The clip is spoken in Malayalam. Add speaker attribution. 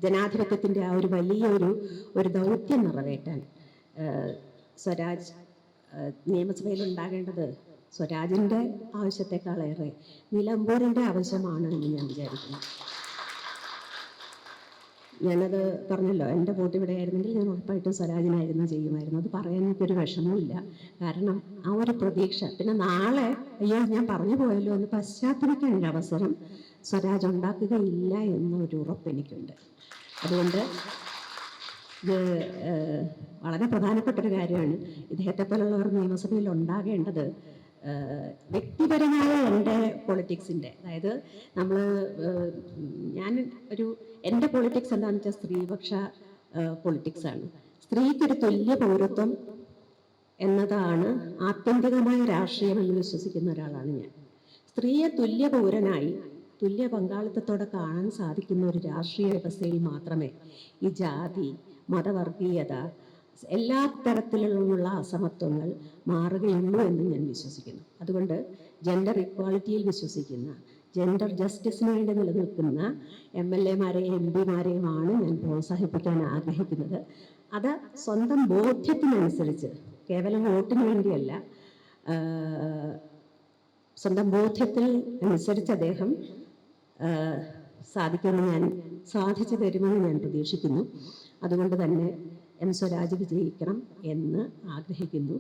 Speaker 1: ജനാധിപത്യത്തിൻ്റെ ആ ഒരു വലിയൊരു ദൗത്യം നിറവേറ്റാൻ സ്വരാജ് നിയമസഭയിൽ ഉണ്ടാകേണ്ടത് സ്വരാജിൻ്റെ ആവശ്യത്തെക്കാളേറെ നിലമ്പൂരിൻ്റെ ആവശ്യമാണ് എന്ന് ഞാൻ വിചാരിക്കുന്നു. ഞാനത് പറഞ്ഞല്ലോ, എൻ്റെ വോട്ട് ഇവിടെ ആയിരുന്നെങ്കിൽ ഞാൻ ഉറപ്പായിട്ടും സ്വരാജിനായിരുന്നു ചെയ്യുമായിരുന്നു. അത് പറയാൻ എനിക്കൊരു വിഷമമില്ല. കാരണം ആ ഒരു പ്രതീക്ഷ, പിന്നെ നാളെ അയ്യോ ഞാൻ പറഞ്ഞു പോയല്ലോ എന്ന് പശ്ചാത്തലിക്കാൻ ഒരു അവസരം സ്വരാജ് ഉണ്ടാക്കുകയില്ല എന്നൊരു ഉറപ്പ് എനിക്കുണ്ട്. അതുകൊണ്ട് ഇത് വളരെ പ്രധാനപ്പെട്ടൊരു കാര്യമാണ്. ഇദ്ദേഹത്തെ പോലുള്ളവർ നിയമസഭയിൽ ഉണ്ടാകേണ്ടത് വ്യക്തിപരമായ എൻ്റെ പൊളിറ്റിക്സിൻ്റെ, അതായത് ഞാൻ എൻ്റെ പൊളിറ്റിക്സ് എന്താണെന്ന് വെച്ചാൽ സ്ത്രീപക്ഷ പൊളിറ്റിക്സാണ്. സ്ത്രീക്കൊരു തുല്യ പൗരത്വം എന്നതാണ് ആത്യന്തികമായ രാഷ്ട്രീയം എന്ന് വിശ്വസിക്കുന്ന ഒരാളാണ് ഞാൻ. സ്ത്രീയെ തുല്യ പൗരനായി തുല്യ പങ്കാളിത്തത്തോടെ കാണാൻ സാധിക്കുന്ന ഒരു രാഷ്ട്രീയ വ്യവസ്ഥയിൽ മാത്രമേ ഈ ജാതി, മതവർഗീയത, എല്ലാ തരത്തിലുള്ള അസമത്വങ്ങൾ മാറുകയുള്ളൂ എന്ന് ഞാൻ വിശ്വസിക്കുന്നു. അതുകൊണ്ട് ജെൻഡർ ഇക്വാളിറ്റിയിൽ വിശ്വസിക്കുന്ന, ജെൻഡർ ജസ്റ്റിസിന് വേണ്ടി നിലനിൽക്കുന്ന MLA-മാരെയും MP-മാരെയുമാണ് ഞാൻ പ്രോത്സാഹിപ്പിക്കാൻ ആഗ്രഹിക്കുന്നത്. അത് സ്വന്തം ബോധ്യത്തിനനുസരിച്ച്, കേവലം വോട്ടിന് വേണ്ടിയല്ല, സ്വന്തം ബോധ്യത്തിൽ അനുസരിച്ച് അദ്ദേഹം സാധിച്ചു തരുമെന്ന് ഞാൻ പ്രതീക്ഷിക്കുന്നു. അതുകൊണ്ട് തന്നെ സ്വരാജ് വിജയിക്കണം എന്ന് ആഗ്രഹിക്കുന്നു.